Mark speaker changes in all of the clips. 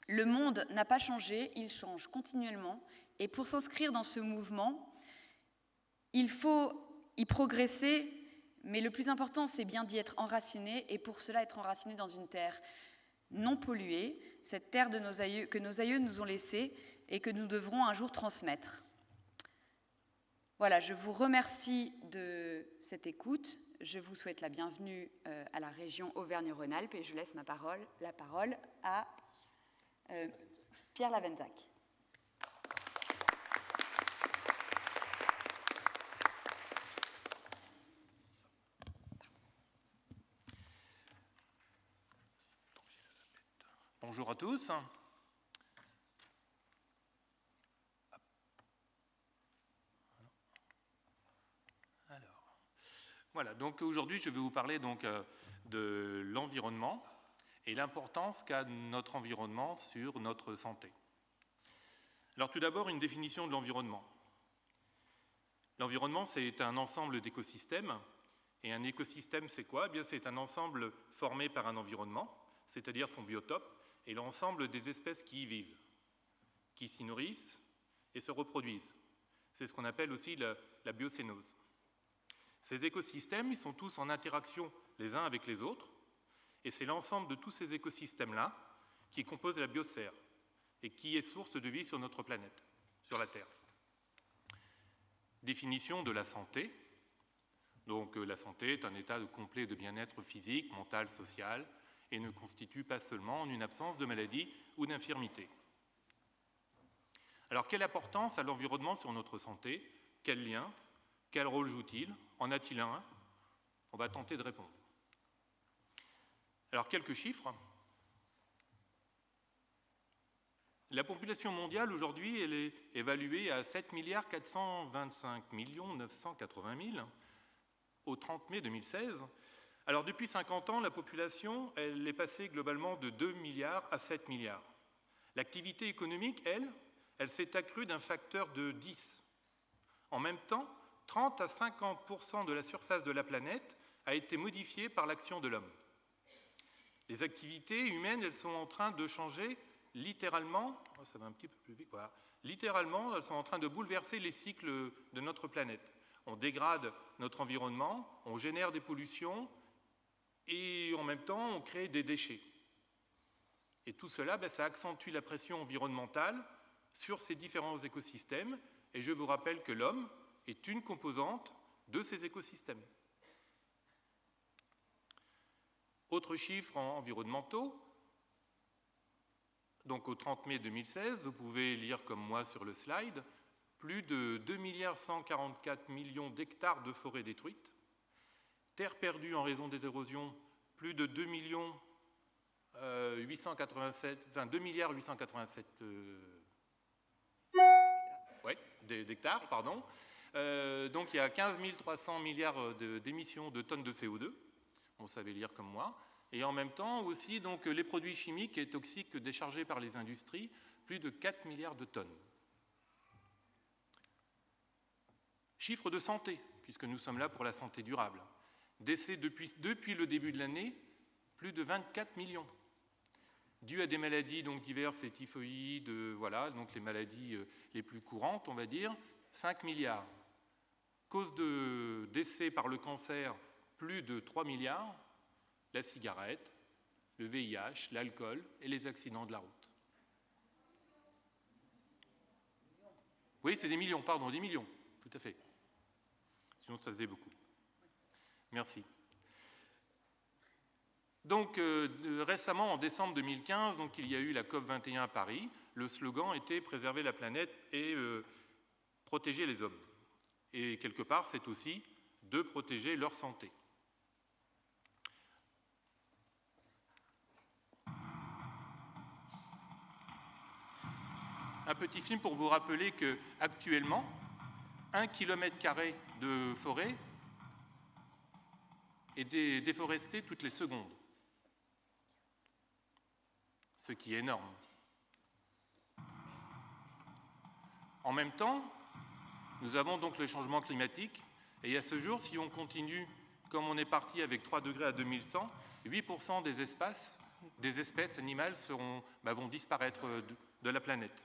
Speaker 1: Le monde n'a pas changé, il change continuellement. Et pour s'inscrire dans ce mouvement, il faut y progresser, mais le plus important, c'est bien d'y être enraciné, et pour cela, être enraciné dans une terre non polluée, cette terre que nos aïeux nous ont laissée et que nous devrons un jour transmettre. Voilà, je vous remercie de cette écoute. Je vous souhaite la bienvenue à la région Auvergne-Rhône-Alpes et je laisse la parole à Pierre Lavenzac.
Speaker 2: Bonjour à tous. Voilà, donc aujourd'hui je vais vous parler donc de l'environnement et l'importance qu'a notre environnement sur notre santé. Alors tout d'abord, une définition de l'environnement. L'environnement, c'est un ensemble d'écosystèmes. Et un écosystème, c'est quoi? Eh bien, c'est un ensemble formé par un environnement, c'est-à-dire son biotope, et l'ensemble des espèces qui y vivent, qui s'y nourrissent et se reproduisent. C'est ce qu'on appelle aussi la biocénose. Ces écosystèmes, ils sont tous en interaction les uns avec les autres, et c'est l'ensemble de tous ces écosystèmes-là qui composent la biosphère et qui est source de vie sur notre planète, sur la Terre. Définition de la santé. Donc la santé est un état complet de bien-être physique, mental, social, et ne constitue pas seulement une absence de maladie ou d'infirmité. Alors quelle importance a l'environnement sur notre santé? Quel lien? Quel rôle joue-t-il? En a-t-il un? On va tenter de répondre. Alors, quelques chiffres. La population mondiale, aujourd'hui, elle est évaluée à 7 425 980 000 au 30 mai 2016. Alors, depuis 50 ans, la population, elle est passée globalement de 2 milliards à 7 milliards. L'activité économique, elle s'est accrue d'un facteur de 10. En même temps, 30 à 50% de la surface de la planète a été modifiée par l'action de l'homme. Les activités humaines, elles sont en train de changer littéralement, ça va un petit peu plus vite, voilà. Littéralement, elles sont en train de bouleverser les cycles de notre planète. On dégrade notre environnement, on génère des pollutions et en même temps, on crée des déchets. Et tout cela, ça accentue la pression environnementale sur ces différents écosystèmes. Et je vous rappelle que l'homme est une composante de ces écosystèmes. Autres chiffres environnementaux. Donc au 30 mai 2016, vous pouvez lire comme moi sur le slide, plus de 2 144 millions d'hectares de forêts détruites, terres perdues en raison des érosions, plus de 2 887 d'hectares, pardon. Donc il y a 15 300 milliards d'émissions de tonnes de CO2, on savait lire comme moi, et en même temps aussi donc, les produits chimiques et toxiques déchargés par les industries, plus de 4 milliards de tonnes. Chiffre de santé, puisque nous sommes là pour la santé durable. Décès depuis le début de l'année, plus de 24 millions. Dû à des maladies donc diverses et typhoïdes, voilà, donc les maladies les plus courantes, on va dire, 5 milliards. Cause de décès par le cancer, plus de 3 milliards. La cigarette, le VIH, l'alcool et les accidents de la route. Oui, c'est des millions, pardon, des millions, tout à fait. Sinon, ça faisait beaucoup. Merci. Donc, récemment, en décembre 2015, donc, il y a eu la COP21 à Paris. Le slogan était « Préserver la planète et protéger les hommes ». Et quelque part, c'est aussi de protéger leur santé. Un petit film pour vous rappeler qu'actuellement, 1 km² de forêt est déforesté toutes les secondes. Ce qui est énorme. En même temps, nous avons donc le changement climatique, et à ce jour, si on continue comme on est parti avec 3 degrés à 2100, 8% des espaces des espèces animales vont disparaître de la planète.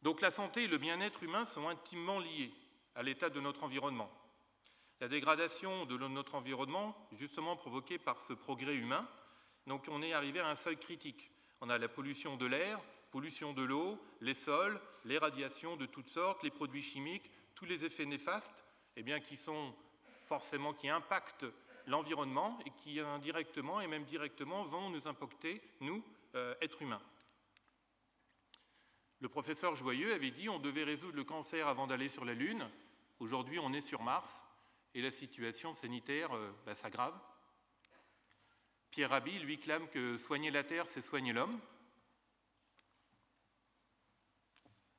Speaker 2: Donc la santé et le bien-être humain sont intimement liés à l'état de notre environnement. La dégradation de notre environnement, justement provoquée par ce progrès humain, donc on est arrivé à un seuil critique. On a la pollution de l'air, pollution de l'eau, les sols, les radiations de toutes sortes, les produits chimiques, tous les effets néfastes qui impactent l'environnement et qui indirectement et même directement vont nous impacter, nous, êtres humains. Le professeur Joyeux avait dit qu'on devait résoudre le cancer avant d'aller sur la Lune. Aujourd'hui, on est sur Mars et la situation sanitaire s'aggrave. Pierre Rabhi, lui, clame que soigner la Terre, c'est soigner l'homme.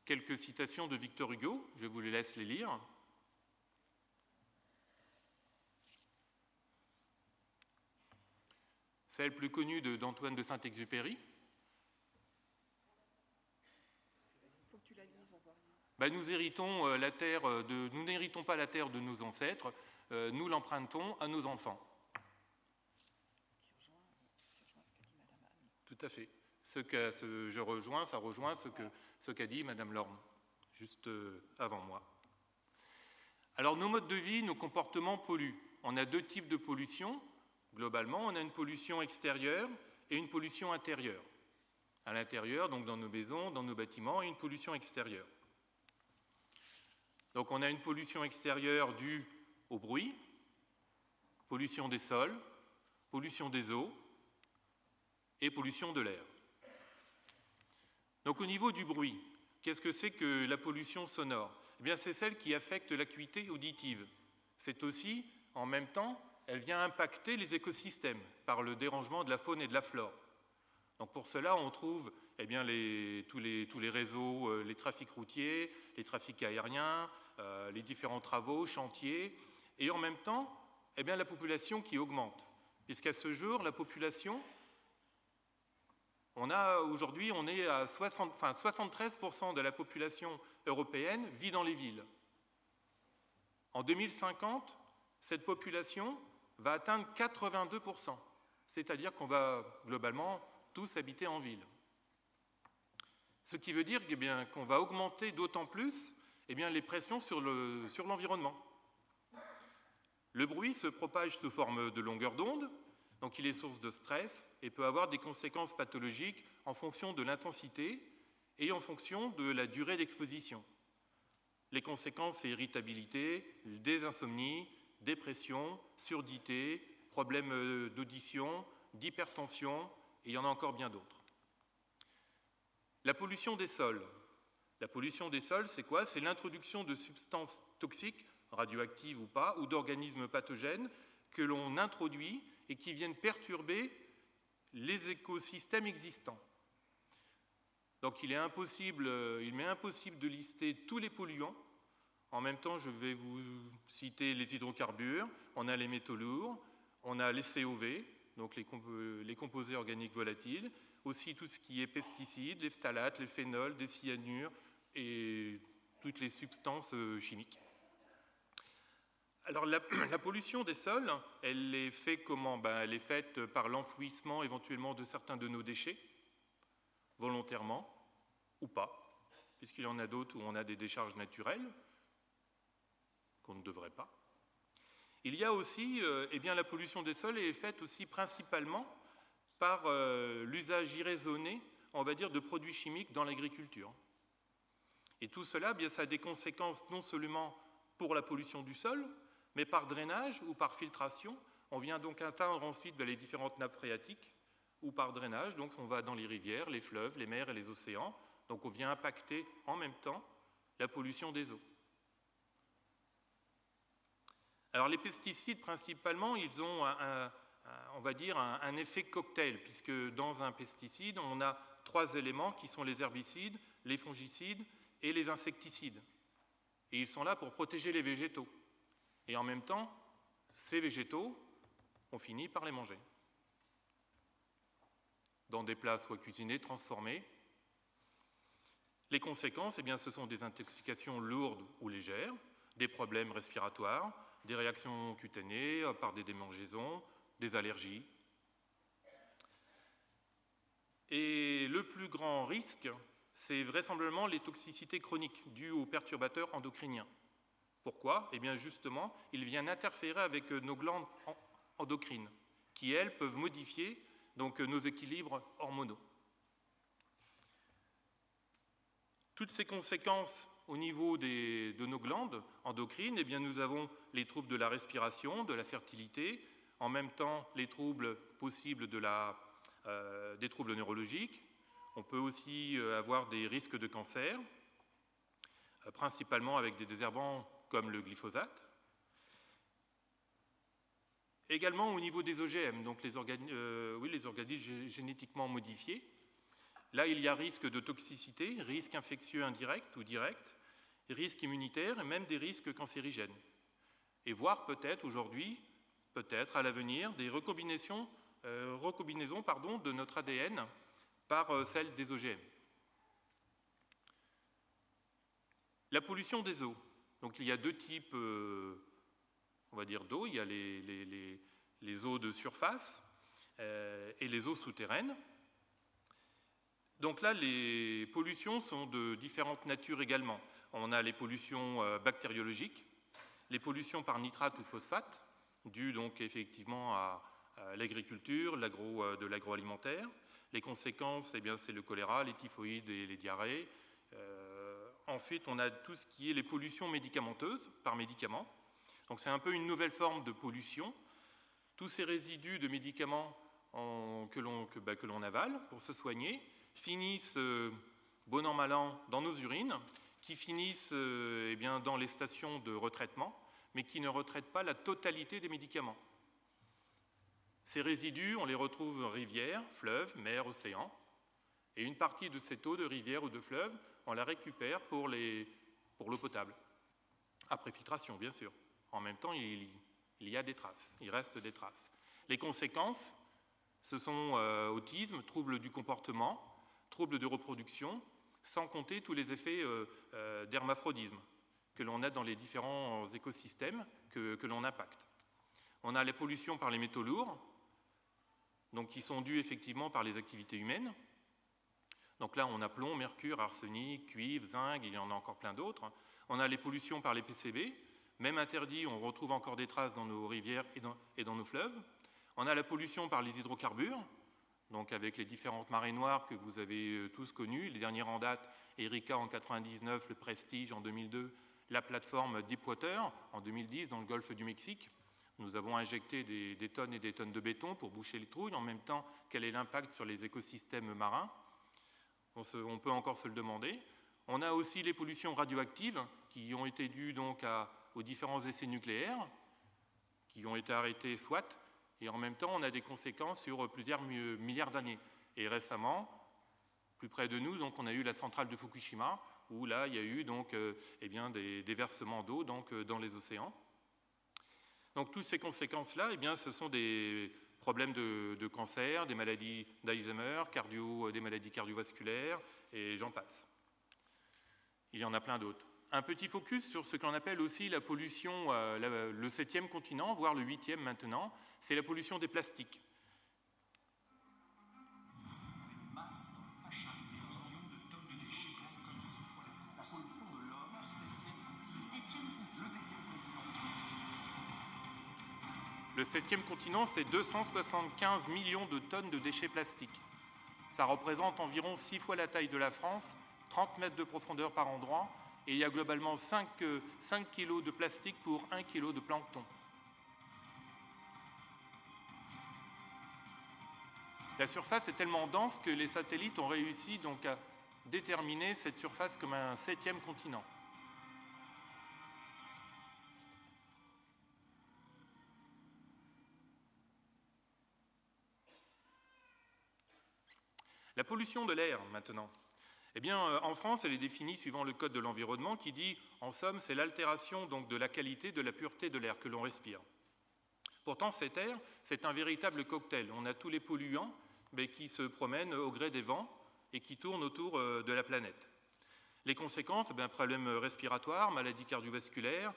Speaker 2: Quelques citations de Victor Hugo, je vous les laisse les lire. Celle plus connue d'Antoine de Saint-Exupéry. Nous n'héritons pas la terre de nos ancêtres, nous l'empruntons à nos enfants. Tout à fait. Ça rejoint ce qu'a dit Madame Lorne, juste avant moi. Alors nos modes de vie, nos comportements polluent. On a deux types de pollution. Globalement, on a une pollution extérieure et une pollution intérieure. À l'intérieur, donc dans nos maisons, dans nos bâtiments, et une pollution extérieure. Donc on a une pollution extérieure due au bruit, pollution des sols, pollution des eaux et pollution de l'air. Donc au niveau du bruit, qu'est-ce que c'est que la pollution sonore ? Eh bien c'est celle qui affecte l'acuité auditive. C'est aussi, en même temps, elle vient impacter les écosystèmes par le dérangement de la faune et de la flore. Donc pour cela, on trouve tous les réseaux, les trafics routiers, les trafics aériens, les différents travaux, chantiers, et en même temps, la population qui augmente. Puisqu'à ce jour, la population, aujourd'hui, on est à 73% de la population européenne vit dans les villes. En 2050, cette population va atteindre 82%, c'est-à-dire qu'on va globalement tous habiter en ville. Ce qui veut dire qu'on va augmenter d'autant plus les pressions sur l'environnement. Le bruit se propage sous forme de longueur d'onde, donc il est source de stress et peut avoir des conséquences pathologiques en fonction de l'intensité et en fonction de la durée d'exposition. Les conséquences, c'est irritabilité, des insomnies, dépression, surdité, problèmes d'audition, d'hypertension, et il y en a encore bien d'autres. La pollution des sols. La pollution des sols, c'est quoi ? C'est l'introduction de substances toxiques, radioactives ou pas, ou d'organismes pathogènes que l'on introduit et qui viennent perturber les écosystèmes existants. Donc il m'est impossible de lister tous les polluants. En même temps, je vais vous citer les hydrocarbures, on a les métaux lourds, on a les COV, donc les composés organiques volatiles, aussi tout ce qui est pesticides, les phtalates, les phénols, des cyanures et toutes les substances chimiques. Alors la pollution des sols, elle est faite comment ? Elle est faite par l'enfouissement éventuellement de certains de nos déchets, volontairement ou pas, puisqu'il y en a d'autres où on a des décharges naturelles qu'on ne devrait pas. Il y a aussi, la pollution des sols est faite aussi principalement par l'usage irraisonné, on va dire, de produits chimiques dans l'agriculture. Et tout cela, ça a des conséquences non seulement pour la pollution du sol, mais par drainage ou par filtration. On vient donc atteindre ensuite les différentes nappes phréatiques, ou par drainage, donc on va dans les rivières, les fleuves, les mers et les océans. Donc on vient impacter en même temps la pollution des eaux. Alors les pesticides, principalement, ils ont un effet cocktail, puisque dans un pesticide, on a 3 éléments qui sont les herbicides, les fongicides et les insecticides. Et ils sont là pour protéger les végétaux. Et en même temps, ces végétaux, on finit par les manger. Dans des plats soit cuisinés, transformés. Les conséquences, ce sont des intoxications lourdes ou légères, des problèmes respiratoires, des réactions cutanées par des démangeaisons, des allergies. Et le plus grand risque, c'est vraisemblablement les toxicités chroniques dues aux perturbateurs endocriniens. Pourquoi? Eh bien justement, ils viennent interférer avec nos glandes endocrines, qui elles peuvent modifier donc, nos équilibres hormonaux. Toutes ces conséquences au niveau de nos glandes endocrines, eh bien, nous avons les troubles de la respiration, de la fertilité, en même temps les troubles possibles des troubles neurologiques. On peut aussi avoir des risques de cancer, principalement avec des désherbants comme le glyphosate. Également au niveau des OGM, donc les organismes génétiquement modifiés. Là, il y a risque de toxicité, risque infectieux indirect ou direct, risque immunitaire et même des risques cancérigènes. Et voire peut-être aujourd'hui, peut-être à l'avenir, des recombinaisons de notre ADN par celle des OGM. La pollution des eaux. Donc il y a deux types, on va dire, d'eau. Il y a les eaux de surface et les eaux souterraines. Donc là, les pollutions sont de différentes natures également. On a les pollutions bactériologiques, les pollutions par nitrate ou phosphate, dues donc effectivement à l'agriculture, de l'agroalimentaire. Les conséquences, eh bien, c'est le choléra, les typhoïdes et les diarrhées. Ensuite, on a tout ce qui est les pollutions médicamenteuses, par médicaments. Donc c'est un peu une nouvelle forme de pollution. Tous ces résidus de médicaments que l'on avale pour se soigner finissent, bon an mal an, dans nos urines, qui finissent eh bien, dans les stations de retraitement, mais qui ne retraitent pas la totalité des médicaments. Ces résidus, on les retrouve en rivières, fleuves, mers, océans, et une partie de cette eau de rivière ou de fleuve, on la récupère pour l'eau potable, après filtration, bien sûr. En même temps, il y a des traces, il reste des traces. Les conséquences, ce sont autisme, troubles du comportement, troubles de reproduction, sans compter tous les effets d'hermaphrodisme que l'on a dans les différents écosystèmes que l'on impacte. On a les pollutions par les métaux lourds, donc qui sont dues effectivement par les activités humaines. Donc là, on a plomb, mercure, arsenic, cuivre, zinc, il y en a encore plein d'autres. On a les pollutions par les PCB, même interdits, on retrouve encore des traces dans nos rivières et dans nos fleuves. On a la pollution par les hydrocarbures, donc avec les différentes marées noires que vous avez tous connues, les dernières en date, Erika en 1999, le Prestige en 2002, la plateforme Deepwater en 2010 dans le golfe du Mexique. Nous avons injecté des tonnes et des tonnes de béton pour boucher les trous, et en même temps, quel est l'impact sur les écosystèmes marins? On peut encore se le demander. On a aussi les pollutions radioactives qui ont été dues donc aux différents essais nucléaires, qui ont été arrêtés soit, et en même temps, on a des conséquences sur plusieurs milliards d'années. Et récemment, plus près de nous, donc, on a eu la centrale de Fukushima, où là, il y a eu donc, eh bien, des versements d'eau dans les océans. Donc, toutes ces conséquences-là, eh bien, ce sont des problèmes de cancer, des maladies d'Alzheimer, des maladies cardiovasculaires, et j'en passe. Il y en a plein d'autres. Un petit focus sur ce qu'on appelle aussi la pollution, le 7e continent, voire le 8e maintenant, c'est la pollution des plastiques. Le 7e continent, c'est 275 millions de tonnes de déchets plastiques. Ça représente environ 6 fois la taille de la France, 30 mètres de profondeur par endroit, et il y a globalement 5 kg de plastique pour 1 kg de plancton. La surface est tellement dense que les satellites ont réussi donc à déterminer cette surface comme un 7e continent. La pollution de l'air, maintenant. Eh bien, en France, elle est définie suivant le Code de l'environnement qui dit, en somme, c'est l'altération donc de la qualité, de la pureté de l'air que l'on respire. Pourtant, cet air, c'est un véritable cocktail. On a tous les polluants mais qui se promènent au gré des vents et qui tournent autour de la planète. Les conséquences, problèmes respiratoires, maladies cardiovasculaires,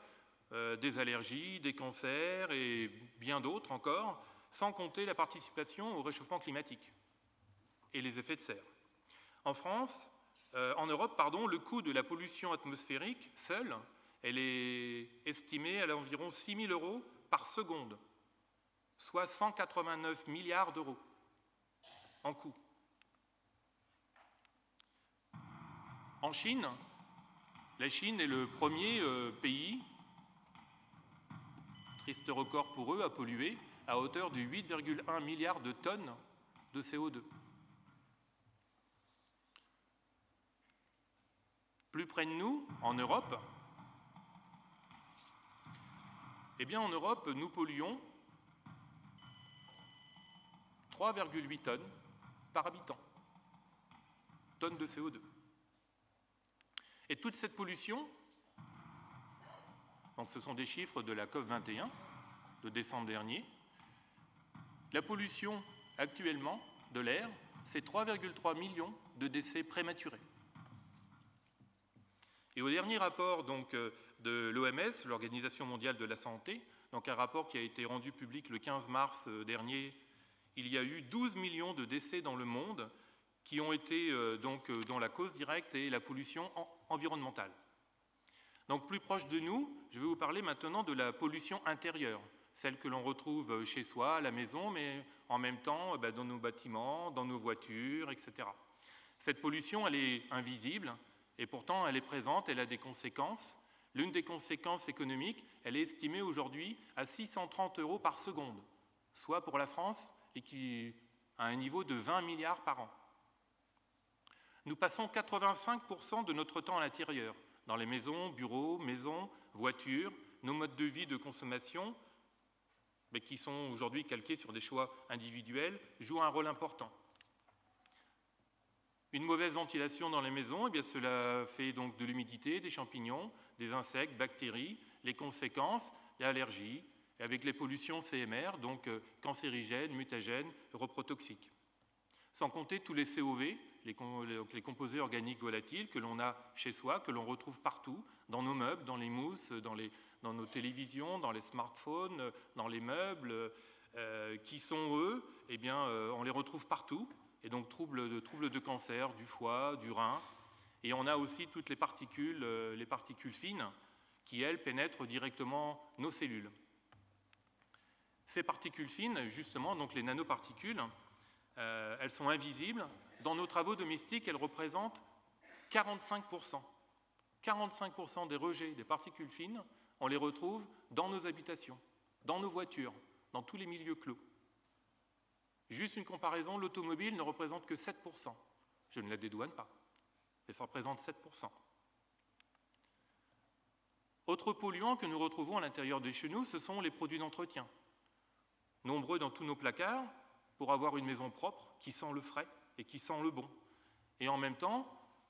Speaker 2: des allergies, des cancers et bien d'autres encore, sans compter la participation au réchauffement climatique et les effets de serre. En Europe, le coût de la pollution atmosphérique seul, elle est estimée à environ 6 000 € par seconde, soit 189 milliards d'euros en coût. En Chine, la Chine est le premier pays, triste record pour eux, à polluer à hauteur de 8,1 milliards de tonnes de CO2. Plus près de nous, en Europe, en Europe, nous polluons 3,8 tonnes par habitant, tonnes de CO2. Et toute cette pollution, donc ce sont des chiffres de la COP21 de décembre dernier, la pollution actuellement de l'air, c'est 3,3 millions de décès prématurés. Et au dernier rapport de l'OMS, l'Organisation mondiale de la santé, donc un rapport qui a été rendu public le 15 mars dernier, il y a eu 12 millions de décès dans le monde qui ont été dont la cause directe est la pollution environnementale. Donc plus proche de nous, je vais vous parler maintenant de la pollution intérieure, celle que l'on retrouve chez soi, à la maison, mais en même temps dans nos bâtiments, dans nos voitures, etc. Cette pollution, elle est invisible, et pourtant elle est présente, elle a des conséquences. L'une des conséquences économiques, elle est estimée aujourd'hui à 630 € par seconde, soit pour la France, et qui a un niveau de 20 milliards par an. Nous passons 85% de notre temps à l'intérieur, dans les maisons, bureaux, maisons, voitures. Nos modes de vie de consommation, qui sont aujourd'hui calqués sur des choix individuels, jouent un rôle important. Une mauvaise ventilation dans les maisons, cela fait donc de l'humidité, des champignons, des insectes, bactéries, les conséquences, l'allergie, et avec les pollutions CMR, donc cancérigènes, mutagènes, reprotoxiques. Sans compter tous les COV, les composés organiques volatiles que l'on a chez soi, que l'on retrouve partout, dans nos meubles, dans les mousses, dans nos télévisions, dans les smartphones, dans les meubles, qui sont eux, on les retrouve partout. Et donc troubles de cancer du foie, du rein. Et on a aussi toutes les particules fines qui, elles, pénètrent directement nos cellules. Ces particules fines, justement, donc les nanoparticules, elles sont invisibles. Dans nos travaux domestiques, elles représentent 45%. 45% des rejets des particules fines, on les retrouve dans nos habitations, dans nos voitures, dans tous les milieux clos. Juste une comparaison, l'automobile ne représente que 7%. Je ne la dédouane pas, mais ça représente 7%. Autre polluant que nous retrouvons à l'intérieur de chez nous, ce sont les produits d'entretien. Nombreux dans tous nos placards, pour avoir une maison propre, qui sent le frais et qui sent le bon. Et en même temps,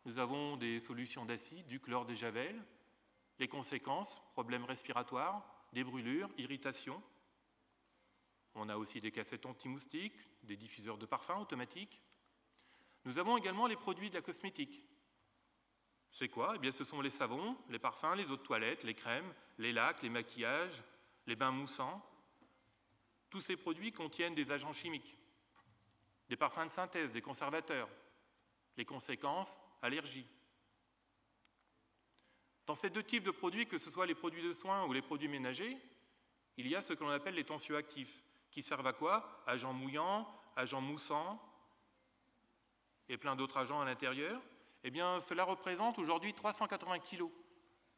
Speaker 2: nous avons des solutions d'acide, du chlore, des javels. Les conséquences, problèmes respiratoires, des brûlures, irritations. On a aussi des cassettes anti-moustiques, des diffuseurs de parfums automatiques. Nous avons également les produits de la cosmétique. C'est quoi ? Ce sont les savons, les parfums, les eaux de toilette, les crèmes, les lacs, les maquillages, les bains moussants. Tous ces produits contiennent des agents chimiques, des parfums de synthèse, des conservateurs. Les conséquences, allergies. Dans ces deux types de produits, que ce soit les produits de soins ou les produits ménagers, il y a ce que l'on appelle les tensioactifs, qui servent à quoi ? Agents mouillants, agents moussants et plein d'autres agents à l'intérieur. Cela représente aujourd'hui 380 kg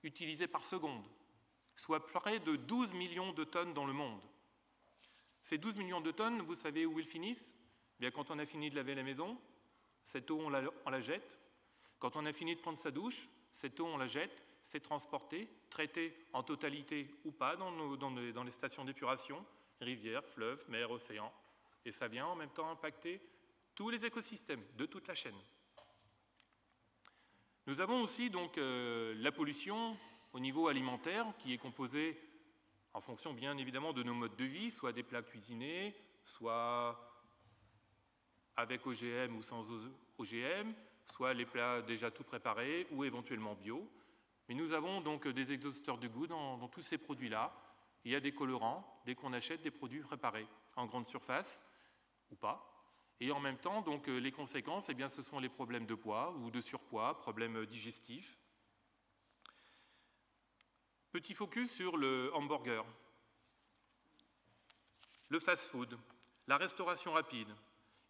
Speaker 2: utilisés par seconde, soit près de 12 millions de tonnes dans le monde. Ces 12 millions de tonnes, vous savez où ils finissent ? Quand on a fini de laver la maison, cette eau, on la jette. Quand on a fini de prendre sa douche, cette eau, on la jette. C'est transporté, traité en totalité ou pas dans les stations d'épuration, rivières, fleuves, mers, océans. Et ça vient en même temps impacter tous les écosystèmes de toute la chaîne. Nous avons aussi donc la pollution au niveau alimentaire qui est composée en fonction bien évidemment de nos modes de vie, soit des plats cuisinés, soit avec OGM ou sans OGM, soit les plats déjà tout préparés ou éventuellement bio. Mais nous avons donc des exhausteurs de goût dans tous ces produits-là il y a des colorants dès qu'on achète des produits préparés, en grande surface ou pas. Et en même temps, donc, les conséquences, eh bien, ce sont les problèmes de poids ou de surpoids, problèmes digestifs. Petit focus sur le hamburger, le fast-food, la restauration rapide,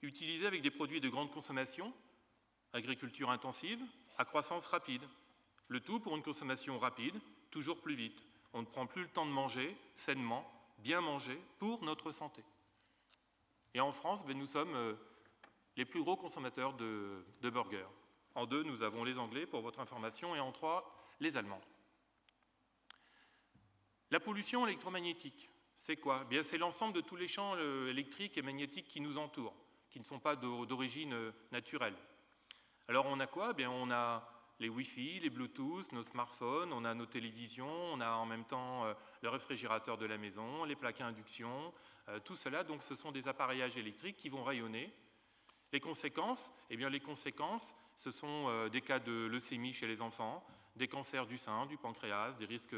Speaker 2: utilisée avec des produits de grande consommation, agriculture intensive, à croissance rapide. Le tout pour une consommation rapide, toujours plus vite. On ne prend plus le temps de manger sainement, bien manger, pour notre santé. Et en France, nous sommes les plus gros consommateurs de burgers. En 2, nous avons les Anglais, pour votre information, et en 3, les Allemands. La pollution électromagnétique, c'est quoi? Bien, c'est l'ensemble de tous les champs électriques et magnétiques qui nous entourent, qui ne sont pas d'origine naturelle. Alors on a quoi? Bien, on a les Wi-Fi, les Bluetooth, nos smartphones, on a nos télévisions, on a en même temps le réfrigérateur de la maison, les plaques à induction, tout cela, donc ce sont des appareillages électriques qui vont rayonner. Les conséquences, eh bien, les conséquences, ce sont des cas de leucémie chez les enfants, des cancers du sein, du pancréas, des risques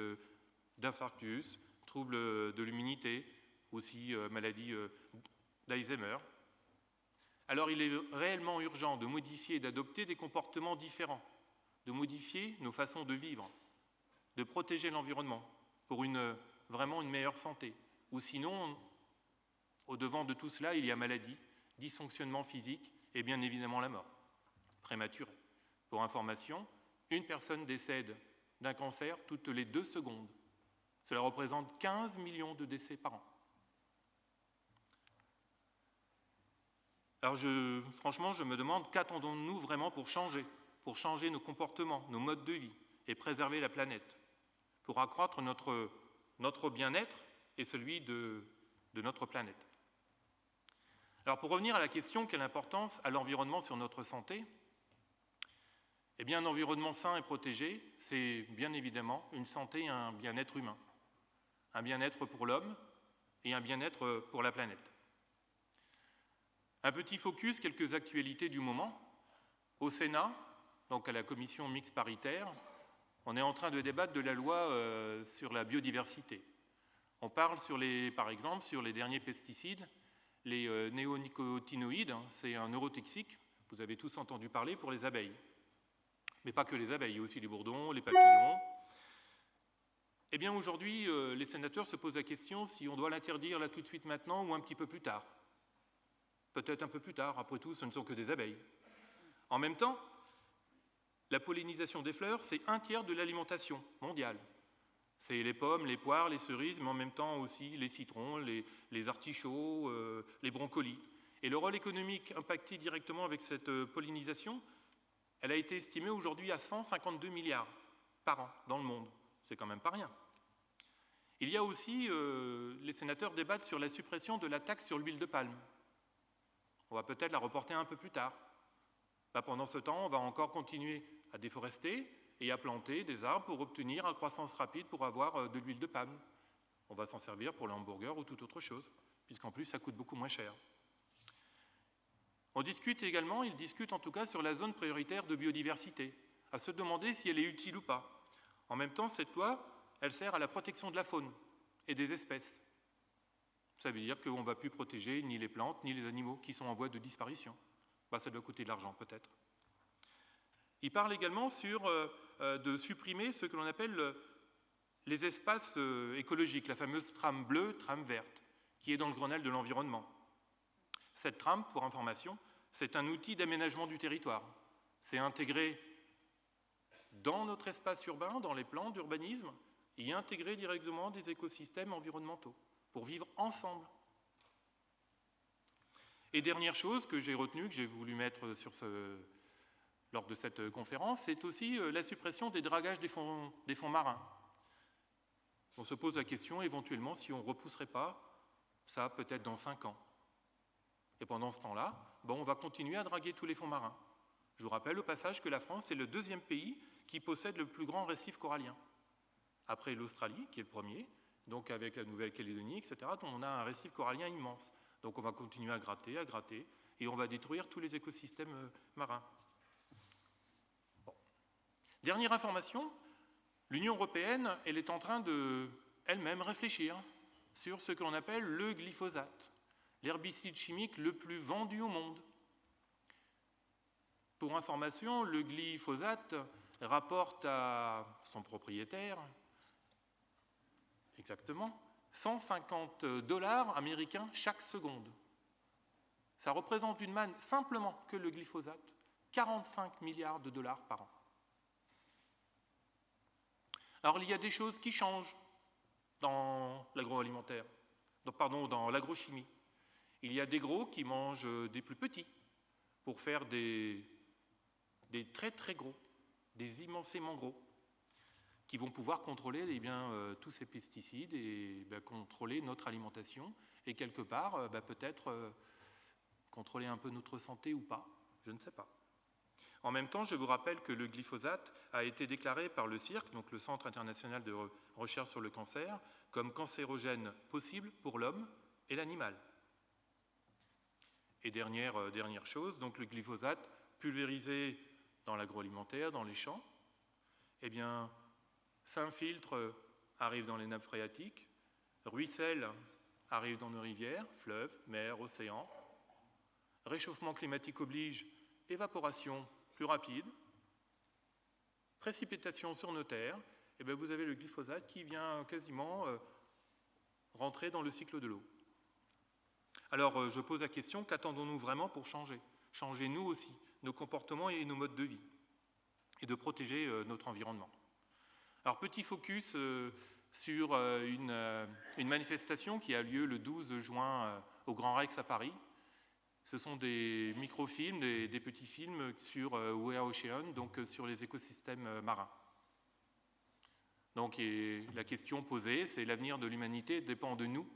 Speaker 2: d'infarctus, troubles de l'immunité, aussi maladie d'Alzheimer. Alors il est réellement urgent de modifier et d'adopter des comportements différents, de modifier nos façons de vivre, de protéger l'environnement pour vraiment une meilleure santé. Ou sinon, au-devant de tout cela, il y a maladie, dysfonctionnement physique et bien évidemment la mort prématurée. Pour information, une personne décède d'un cancer toutes les 2 secondes. Cela représente 15 millions de décès par an. Alors franchement, je me demande qu'attendons-nous vraiment pour changer nos comportements, nos modes de vie et préserver la planète, pour accroître notre bien-être et celui de notre planète. Alors pour revenir à la question, quelle importance a l'environnement sur notre santé? Eh bien, un environnement sain et protégé, c'est bien évidemment une santé et un bien-être humain. Un bien-être pour l'homme et un bien-être pour la planète. Un petit focus, quelques actualités du moment. Au Sénat, donc à la commission mixte paritaire, on est en train de débattre de la loi sur la biodiversité. On parle par exemple sur les derniers pesticides, les néonicotinoïdes, c'est un neurotoxique, vous avez tous entendu parler pour les abeilles. Mais pas que les abeilles, aussi les bourdons, les papillons. Eh bien aujourd'hui, les sénateurs se posent la question si on doit l'interdire là tout de suite maintenant ou un petit peu plus tard. Peut-être un peu plus tard, après tout, ce ne sont que des abeilles. En même temps, la pollinisation des fleurs, c'est 1/3 de l'alimentation mondiale. C'est les pommes, les poires, les cerises, mais en même temps aussi les citrons, les artichauts, les brocolis. Et le rôle économique impacté directement avec cette pollinisation, elle a été estimée aujourd'hui à 152 milliards par an dans le monde. C'est quand même pas rien. Il y a aussi, les sénateurs débattent sur la suppression de la taxe sur l'huile de palme. On va peut-être la reporter un peu plus tard. Pendant ce temps, on va encore continuer à déforester et à planter des arbres pour obtenir une croissance rapide pour avoir de l'huile de palme. On va s'en servir pour le hamburger ou toute autre chose, puisqu'en plus, ça coûte beaucoup moins cher. Ils discutent en tout cas sur la zone prioritaire de biodiversité, à se demander si elle est utile ou pas. En même temps, cette loi, elle sert à la protection de la faune et des espèces. Ça veut dire qu'on ne va plus protéger ni les plantes ni les animaux qui sont en voie de disparition. Ça doit coûter de l'argent peut-être. Il parle également de supprimer ce que l'on appelle les espaces écologiques, la fameuse trame bleue, trame verte, qui est dans le Grenelle de l'environnement. Cette trame, pour information, c'est un outil d'aménagement du territoire. C'est intégré dans notre espace urbain, dans les plans d'urbanisme, et intégrer directement des écosystèmes environnementaux pour vivre ensemble. Et dernière chose que j'ai retenue, que j'ai voulu mettre lors de cette conférence, c'est aussi la suppression des dragages des fonds marins. On se pose la question éventuellement si on ne repousserait pas ça peut-être dans 5 ans. Et pendant ce temps-là, on va continuer à draguer tous les fonds marins. Je vous rappelle au passage que la France est le 2e pays qui possède le plus grand récif corallien. Après l'Australie, qui est le premier, donc avec la Nouvelle-Calédonie, etc., dont on a un récif corallien immense. Donc on va continuer à gratter, et on va détruire tous les écosystèmes marins. Dernière information, l'Union européenne, elle est en train de elle-même réfléchir sur ce que l'on appelle le glyphosate, l'herbicide chimique le plus vendu au monde. Pour information, le glyphosate rapporte à son propriétaire exactement 150 $ américains chaque seconde. Ça représente une manne, simplement que le glyphosate, 45 milliards de dollars par an. Alors il y a des choses qui changent dans l'agroalimentaire, dans l'agrochimie. Il y a des gros qui mangent des plus petits pour faire des très très gros, des immensément gros, qui vont pouvoir contrôler tous ces pesticides et contrôler notre alimentation et quelque part peut-être contrôler un peu notre santé ou pas, je ne sais pas. En même temps, je vous rappelle que le glyphosate a été déclaré par le CIRC, donc le Centre international de recherche sur le cancer, comme cancérogène possible pour l'homme et l'animal. Et dernière chose, donc le glyphosate pulvérisé dans l'agroalimentaire, dans les champs, eh bien, s'infiltre, arrive dans les nappes phréatiques, ruisselle, arrive dans nos rivières, fleuves, mers, océans. Réchauffement climatique oblige, évaporation plus rapide, précipitation sur nos terres, et bien vous avez le glyphosate qui vient quasiment rentrer dans le cycle de l'eau. Alors je pose la question, qu'attendons-nous vraiment pour changer ? Changer nous aussi, nos comportements et nos modes de vie, et de protéger notre environnement. Alors petit focus sur une manifestation qui a lieu le 12 juin au Grand Rex à Paris. Ce sont des microfilms, des petits films sur We Are Ocean, donc sur les écosystèmes marins. Donc la question posée, c'est l'avenir de l'humanité dépend de nous.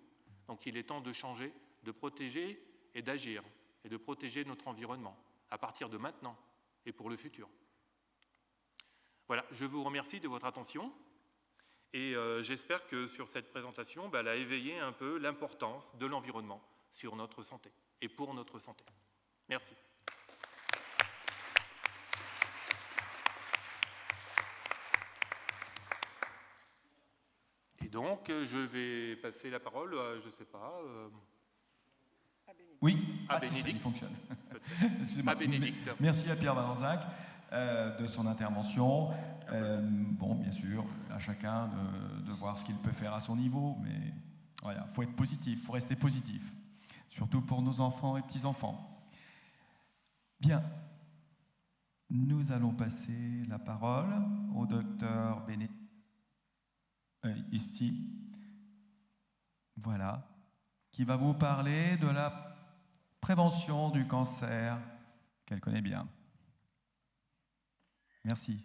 Speaker 2: Donc il est temps de changer, de protéger et d'agir, et de protéger notre environnement, à partir de maintenant et pour le futur. Voilà, je vous remercie de votre attention, et j'espère que sur cette présentation, elle a éveillé un peu l'importance de l'environnement sur notre santé et pour notre santé. Merci. Et donc, je vais passer la parole à, je ne sais pas...
Speaker 3: Oui,
Speaker 2: à Bénédicte.
Speaker 3: Il fonctionne.
Speaker 2: À Bénédicte.
Speaker 3: Merci à Pierre Valenzac de son intervention. Bon, bien sûr, à chacun de voir ce qu'il peut faire à son niveau, mais voilà, faut être positif, faut rester positif, surtout pour nos enfants et petits-enfants. Bien, nous allons passer la parole au docteur Bénédicte, ici, voilà, qui va vous parler de la prévention du cancer qu'elle connaît bien. Merci.